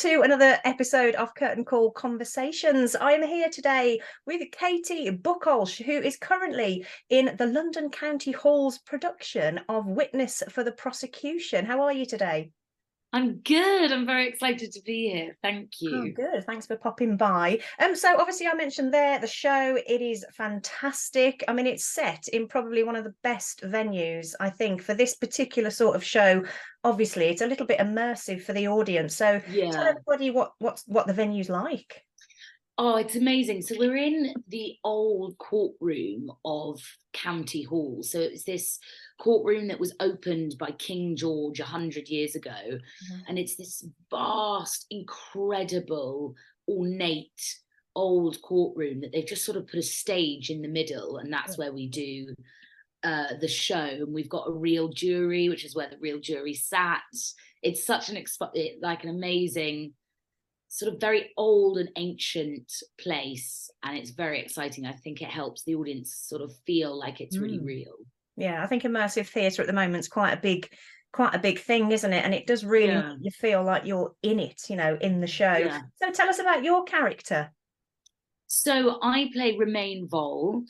to another episode of Curtain Call Conversations. I am here today with Katie Buchholz, who is currently in the London County Hall's production of Witness for the Prosecution. How are you today? I'm good. I'm very excited to be here. Thank Oh, you. good. Thanks for popping by. So obviously I mentioned there the show, it is fantastic. I mean, it's set in probably one of the best venues, I think, for this particular sort of show. Obviously, it's a little bit immersive for the audience. So tell Yeah. everybody what the venue's like. Oh, it's amazing. So we're in the old courtroom of County Hall. So it's this courtroom that was opened by King George 100 years ago. Mhm. And it's this vast, incredible, ornate old courtroom that they've just sort of put a stage in the middle. And that's where we do the show. And we've got a real jury, which is where the real jury sat. It's such an like an amazing sort of very old and ancient place, and it's very exciting. I think it helps the audience sort of feel like it's really real. Yeah, I think immersive theatre at the moment is quite a big thing, isn't it? And it does really make Yeah. you feel like you're in it, in the show. Yeah. So tell us about your character. So I play Romaine Vole,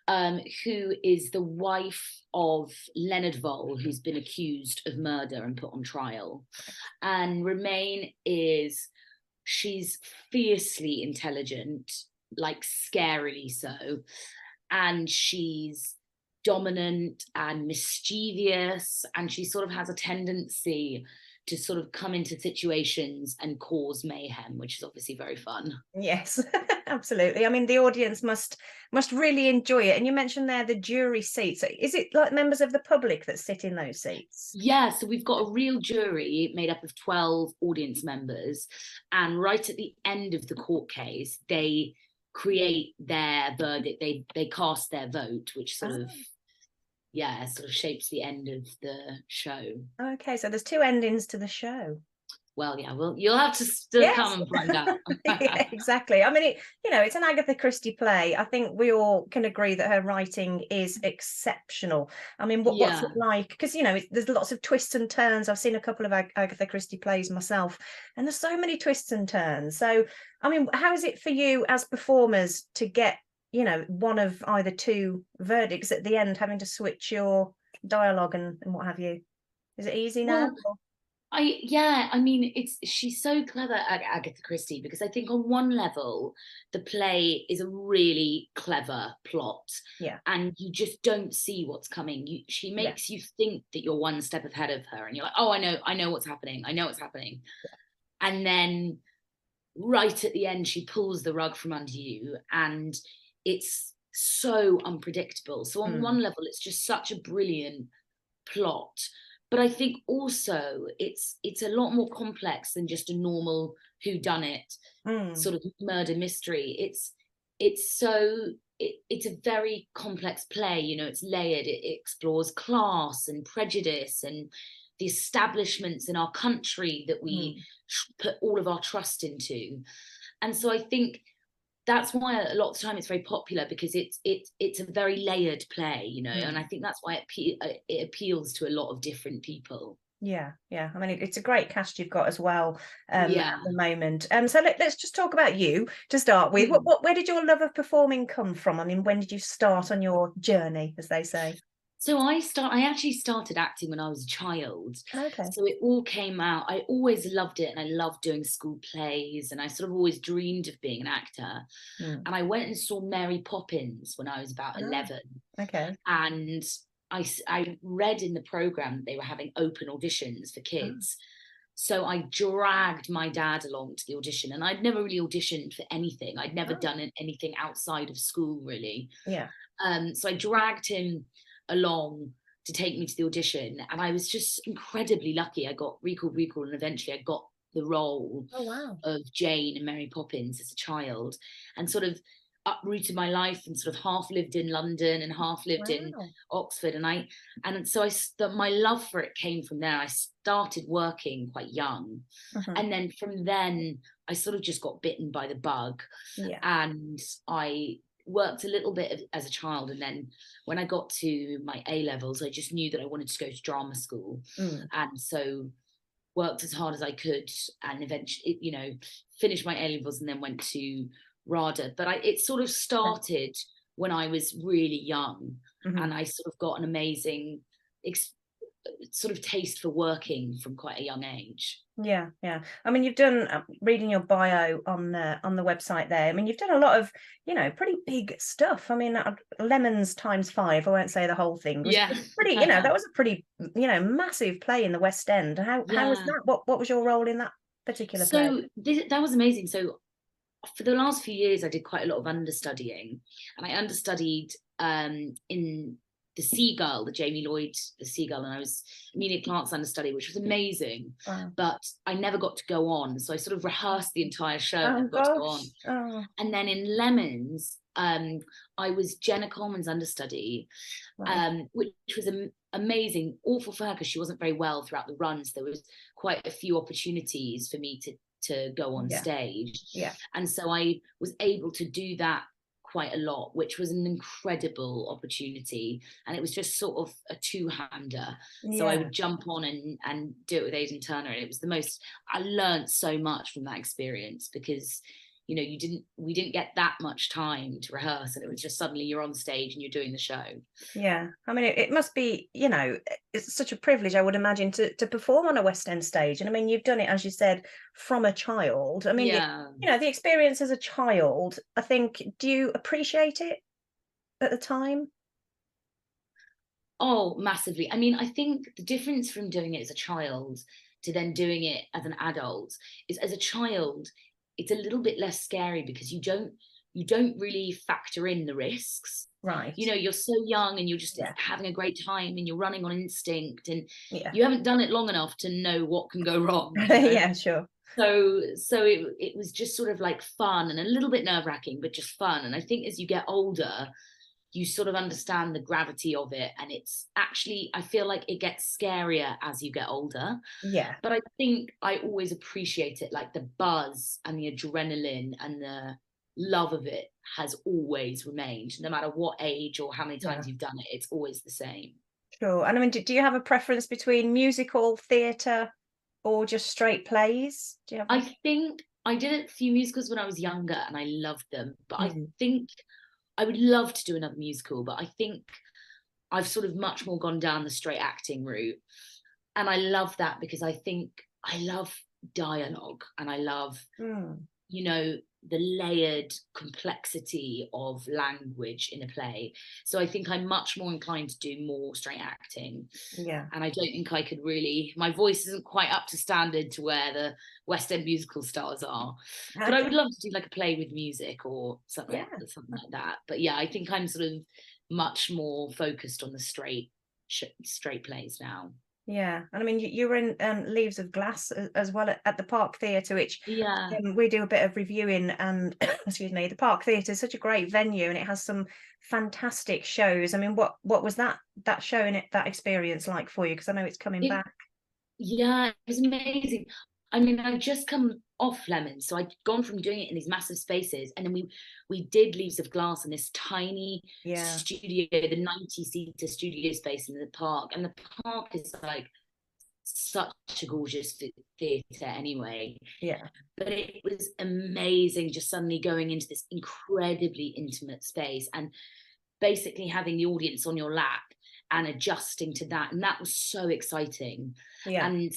who is the wife of Leonard Vole, who's been accused of murder and put on trial. And Romaine she's fiercely intelligent, like scarily so. And she's dominant and mischievous, and she sort of has a tendency to sort of come into situations and cause mayhem, which is obviously very fun. Yes, absolutely. I mean, the audience must really enjoy it. And you mentioned there the jury seats. Is it like members of the public that sit in those seats? Yeah, so we've got a real jury made up of 12 audience members, and right at the end of the court case, they create their verdict. They cast their vote, which sort of shapes the end of the show. Okay, so there's two endings to the show. Well, yeah, well, you'll have to still Yes. come and find out. Yeah, exactly. I mean, it's an Agatha Christie play. I think we all can agree that her writing is exceptional. I mean, what's Yeah. it like? Because, there's lots of twists and turns. I've seen a couple of Agatha Christie plays myself, and there's so many twists and turns. So, I mean, how is it for you as performers to get, one of either two verdicts at the end, having to switch your dialogue and what have you? Is it easy now? Well, I mean, she's so clever, Agatha Christie, because I think on one level the play is a really clever plot, Yeah. and you just don't see what's coming. She makes you think that you're one step ahead of her, and you're like, oh, I know what's happening, and then right at the end she pulls the rug from under you, and it's so unpredictable. So on one level it's just such a brilliant plot, but I think also it's a lot more complex than just a normal whodunit sort of murder mystery. It's a very complex play. It's layered. It explores class and prejudice and the establishments in our country that we put all of our trust into. And so I think that's why a lot of the time it's very popular, because it's a very layered play, and I think that's why it appeals to a lot of different people. Yeah. I mean, it's a great cast you've got as well at Yeah. the moment. So let's just talk about you to start with. Where did your love of performing come from? I mean, when did you start on your journey, as they say? So I actually started acting when I was a child. Okay. So it all came out. I always loved it, and I loved doing school plays, and I sort of always dreamed of being an actor. And I went and saw Mary Poppins when I was about 11. Okay. And I read in the program that they were having open auditions for kids. So I dragged my dad along to the audition, and I'd never really auditioned for anything. I'd never done anything outside of school, really. Yeah. So I dragged him along to take me to the audition, and I was just incredibly lucky. I got recalled, and eventually I got the role of Jane and Mary Poppins as a child, and sort of uprooted my life and sort of half lived in London and half lived in Oxford. And so my love for it came from there. I started working quite young, and then from then I sort of just got bitten by the bug. And I worked a little bit as a child, and then when I got to my A levels, I just knew that I wanted to go to drama school. And so worked as hard as I could, and eventually, you know, finished my A levels and then went to RADA. But it sort of started when I was really young, and I sort of got an amazing sort of taste for working from quite a young age. Yeah. I mean, you've done, reading your bio on the website there, I mean, you've done a lot of, you know, pretty big stuff. I mean, Lemons ×5, I won't say the whole thing, was pretty, you know, that was a pretty, you know, massive play in the West End. How was that? What was your role in that particular play? So that was amazing. So for the last few years, I did quite a lot of understudying, and I understudied in the Seagull, the Jamie Lloyd, the Seagull, and I was Emilia Clarke's understudy, which was amazing. Wow. But I never got to go on, so I sort of rehearsed the entire show and never got to go on. Oh. And then in Lemons, I was Jenna Coleman's understudy, which was amazing. Awful for her because she wasn't very well throughout the runs. There was quite a few opportunities for me to go on stage. And so I was able to do that quite a lot, which was an incredible opportunity, and it was just sort of a two-hander. So I would jump on and do it with Aidan Turner, and it was the most, I learned so much from that experience, because you know, we didn't get that much time to rehearse, and it was just suddenly you're on stage and you're doing the show. Yeah, I mean, it must be, you know, it's such a privilege, I would imagine, to perform on a West End stage. And I mean, you've done it, as you said, from a child. I mean, you know, the experience as a child, I think, do you appreciate it at the time? Oh, massively. I mean, I think the difference from doing it as a child to then doing it as an adult is, as a child, it's a little bit less scary because you don't really factor in the risks. Right. You know, you're so young and you're just having a great time and you're running on instinct, and you haven't done it long enough to know what can go wrong. You know? Yeah, sure. So it was just sort of like fun and a little bit nerve-wracking, but just fun. And I think as you get older, you sort of understand the gravity of it, and it's actually, I feel like it gets scarier as you get older. Yeah. But I think I always appreciate it, like the buzz and the adrenaline and the love of it has always remained, no matter what age or how many times you've done it, it's always the same. Sure. And I mean, do you have a preference between musical, theatre, or just straight plays? Do you have? I think I did a few musicals when I was younger and I loved them, but I think I would love to do another musical, but I think I've sort of much more gone down the straight acting route. And I love that because I think I love dialogue, and I love, you know, the layered complexity of language in a play. So I think I'm much more inclined to do more straight acting. Yeah. And I don't think I could really, my voice isn't quite up to standard to where the West End musical stars are. But I would love to do like a play with music or something like that. But yeah, I think I'm sort of much more focused on the straight plays now. Yeah, and I mean, you were in Leaves of Glass as well at the Park Theatre, which we do a bit of reviewing. And excuse me, the Park Theatre is such a great venue, and it has some fantastic shows. I mean, what was that show and that experience like for you? Because I know it's coming back. Yeah, it was amazing. I mean, I'd just come off Lemons, so I'd gone from doing it in these massive spaces, and then we did Leaves of Glass in this tiny studio, the 90-seater studio space in the park. And the park is like such a gorgeous theatre anyway. Yeah. But it was amazing just suddenly going into this incredibly intimate space and basically having the audience on your lap and adjusting to that. And that was so exciting. Yeah. And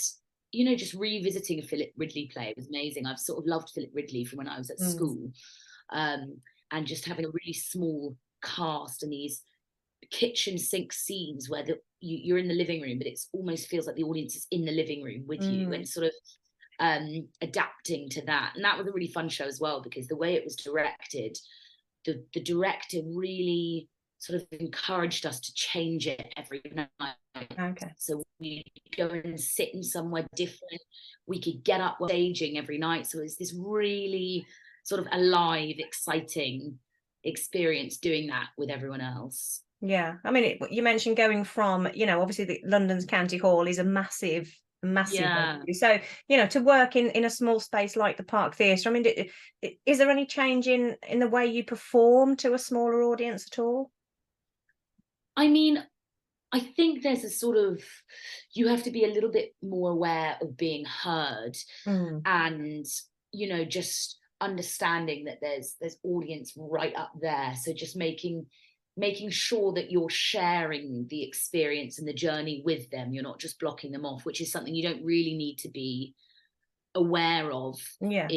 you know, just revisiting a Philip Ridley play was amazing. I've sort of loved Philip Ridley from when I was at school. And just having a really small cast and these kitchen sink scenes where you're in the living room, but it almost feels like the audience is in the living room with you, and sort of adapting to that. And that was a really fun show as well, because the way it was directed, the director really sort of encouraged us to change it every night. Okay. So we go and sit in somewhere different. We could get up while staging every night. So it's this really sort of alive, exciting experience doing that with everyone else. Yeah. I mean, you mentioned going from, you know, obviously London's County Hall is a massive venue. So, you know, to work in a small space like the Park Theatre, I mean, is there any change in the way you perform to a smaller audience at all? I mean, I think there's a sort of, you have to be a little bit more aware of being heard, and, just understanding that there's audience right up there. So just making sure that you're sharing the experience and the journey with them. You're not just blocking them off, which is something you don't really need to be aware of Yeah.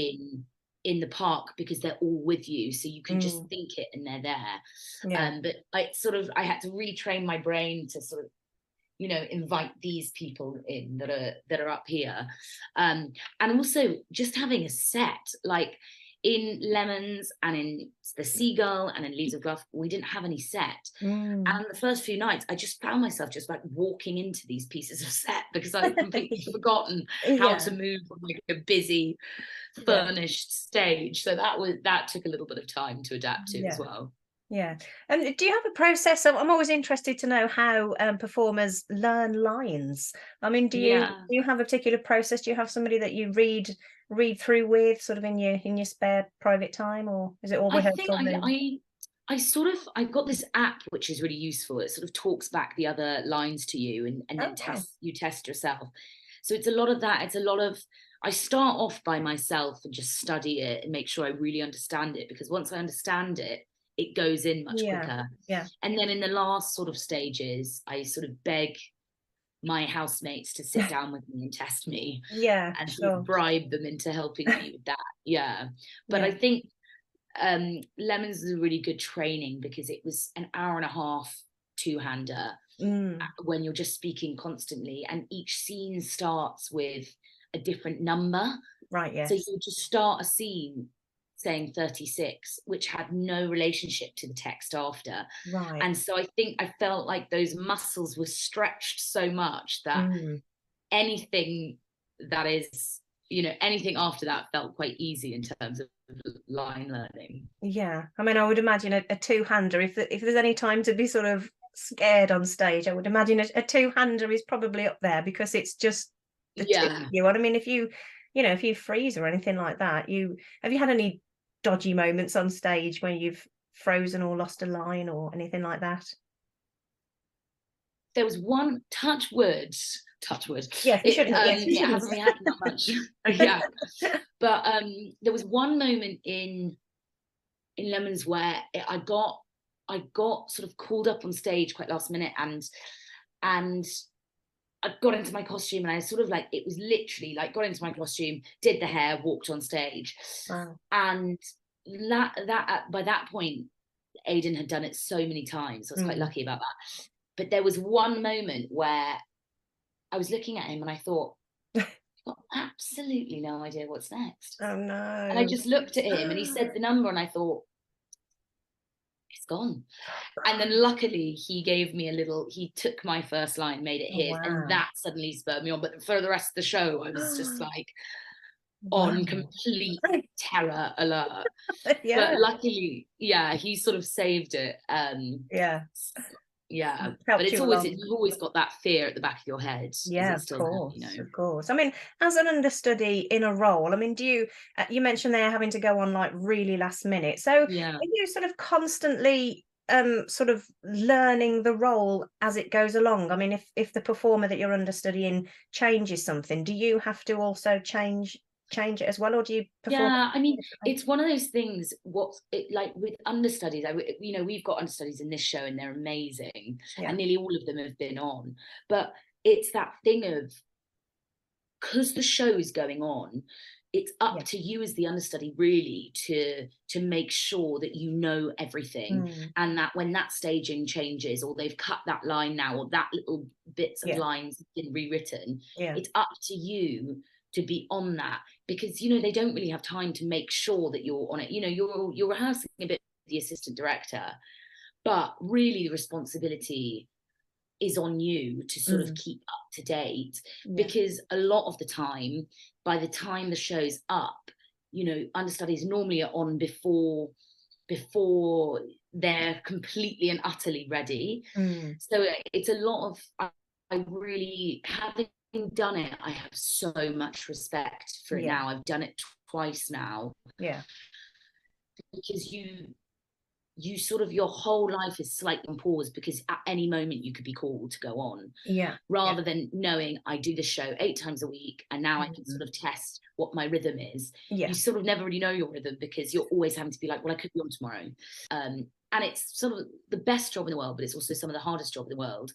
in the park, because they're all with you, so you can just think it and they're there. Yeah. But I had to retrain my brain to sort of, invite these people in that are up here, and also just having a set, like in Lemons and in The Seagull and in Leaves of Love, we didn't have any set. And the first few nights, I just found myself just like walking into these pieces of set, because I'd completely forgotten how to move on like a busy, furnished stage. So that took a little bit of time to adapt to as well. Yeah. And do you have a process? I'm always interested to know how performers learn lines. I mean, do you have a particular process? Do you have somebody that you read through with, sort of in your spare private time, or is it all I think rehearsal? I've got this app which is really useful. It sort of talks back the other lines to you, and then test yourself. So it's a lot of that. It's a lot of, I start off by myself and just study it and make sure I really understand it, because once I understand it, it goes in much quicker. Yeah. And then in the last sort of stages, I sort of beg my housemates to sit down with me and test me. Yeah. And sort of bribe them into helping me with that. Yeah. But Yeah. I think Lemons is a really good training, because it was an hour and a half two-hander when you're just speaking constantly, and each scene starts with a different number. Right. Yes. So you just start a scene saying 36, which had no relationship to the text after. Right. And so I think I felt like those muscles were stretched so much that anything that is, anything after that felt quite easy in terms of line learning. Yeah. I mean, I would imagine a two-hander, if there's any time to be sort of scared on stage, I would imagine a two-hander is probably up there, because it's just the two of you. I mean, if you freeze or anything like that, have you had any dodgy moments on stage when you've frozen or lost a line or anything like that? There was one, touch wood. Yes, you shouldn't. Yes, you It shouldn't. hasn't really happened that much. Yeah. But there was one moment in Lemons where I got sort of called up on stage quite last minute, and I got into my costume, and I sort of like, it was literally like, got into my costume, did the hair, walked on stage. Wow. And that by that point, Aidan had done it so many times. So I was quite lucky about that. But there was one moment where I was looking at him and I thought, I've got absolutely no idea what's next. Oh no. And I just looked at him and he said the number, and I thought, it's gone. And then luckily he took my first line, made it his, and that suddenly spurred me on. But for the rest of the show, I was just like on complete terror alert. But luckily, he sort of saved it. But it's always, you've always got that fear at the back of your head. Yeah, of course. I mean, as an understudy in a role, I mean, do you mentioned they're having to go on like really last minute. So are you sort of constantly sort of learning the role as it goes along? I mean, if the performer that you're understudying changes something, do you have to also change it as well, or do you perform? I mean, it's one of those things, like with understudies, we've got understudies in this show and they're amazing, and nearly all of them have been on, but it's that thing of, because the show is going on, it's up to you as the understudy really to make sure that you know everything, and that when that staging changes, or they've cut that line now, or that little bits of lines have been rewritten, it's up to you to be on that, because they don't really have time to make sure that you're on it. You're rehearsing a bit with the assistant director, but really the responsibility is on you to sort of keep up to date, because a lot of the time, by the time the show's up, understudies normally are on before they're completely and utterly ready. So it's a lot of, I really, having done it, I have so much respect for it now. I've done it twice now. Yeah. Because you you sort of, your whole life is slightly on pause, because at any moment you could be called to go on, rather than knowing I do this show 8 times a week and now I can sort of test what my rhythm is. You sort of never really know your rhythm, because you're always having to be like, well, I could be on tomorrow. And it's sort of the best job in the world, but it's also some of the hardest job in the world,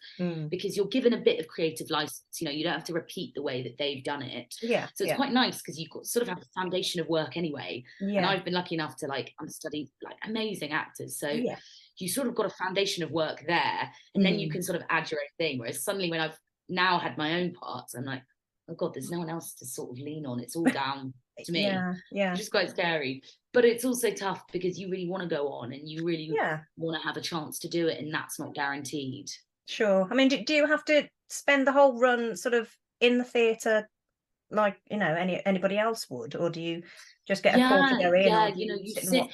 because you're given a bit of creative license. You know, you don't have to repeat the way that they've done it. So it's quite nice, because you've got sort of have a foundation of work anyway. And I've been lucky enough to like study like amazing actors. So you sort of got a foundation of work there, and then you can sort of add your own thing. Whereas suddenly when I've now had my own parts, I'm like, oh God, there's no one else to sort of lean on. It's all down to me. Which is quite scary. But it's also tough, because you really want to go on, and you really want to have a chance to do it, and that's not guaranteed. Sure. I mean, do you have to spend the whole run sort of in the theatre like, you know, anybody else would, or do you just get a call to go in? Yeah, you know, you sit.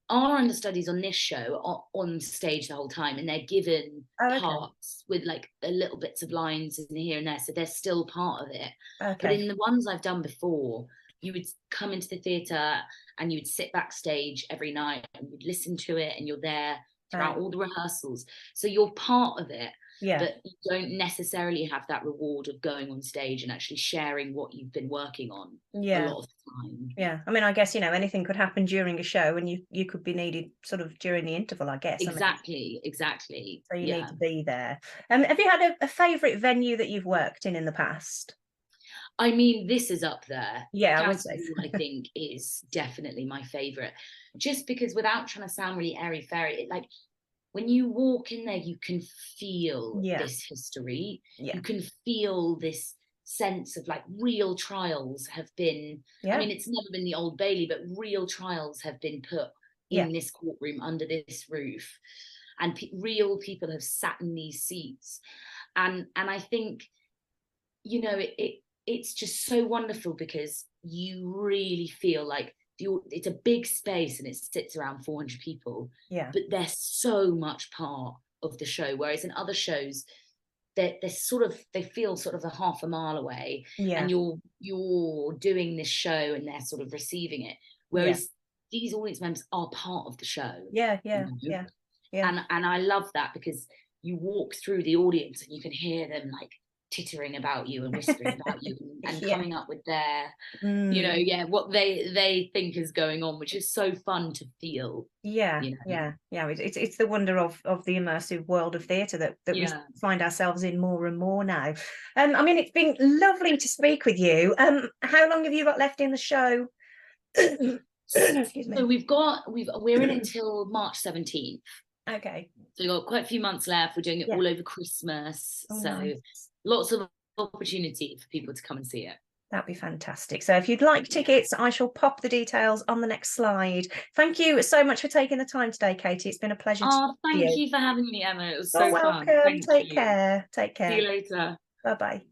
Our understudies on this show are on stage the whole time, and they're given parts with like the little bits of lines in here and there, so they're still part of it. But in the ones I've done before, you would come into the theatre and you would sit backstage every night and you'd listen to it, and you're there throughout all the rehearsals, so you're part of it. But you don't necessarily have that reward of going on stage and actually sharing what you've been working on a lot of the time. I mean, I guess, you know, anything could happen during a show, and you could be needed sort of during the interval, I guess. Exactly. So you need to be there. Have you had a favourite venue that you've worked in the past? I mean, this is up there. I would say. I think is definitely my favourite, just because, without trying to sound really airy-fairy, like, when you walk in there, you can feel this history. You can feel this sense of like real trials have been, I mean, it's never been the Old Bailey, but real trials have been put in this courtroom under this roof. And real people have sat in these seats. And I think, you know, it's just so wonderful, because you really feel like it's a big space and it sits around 400 people, but they're so much part of the show. Whereas in other shows, they're sort of, they feel sort of a half a mile away, and you're doing this show and they're sort of receiving it. Whereas these audience members are part of the show. And I love that, because you walk through the audience and you can hear them like tittering about you and whispering about you, and coming up with their you know what they think is going on, which is so fun to feel. It's the wonder of the immersive world of theatre that we find ourselves in more and more now. I mean, it's been lovely to speak with you. How long have you got left in the show? Excuse me. So we're in it until March 17th. So we've got quite a few months left. We're doing it all over Christmas. Nice. Lots of opportunity for people to come and see it. That'd be fantastic. So if you'd like tickets, I shall pop the details on the next slide. Thank you so much for taking the time today, Katie. It's been a pleasure. Thank you for having me, Emma. It was so fun. Welcome. Take care. See you later. Bye-bye.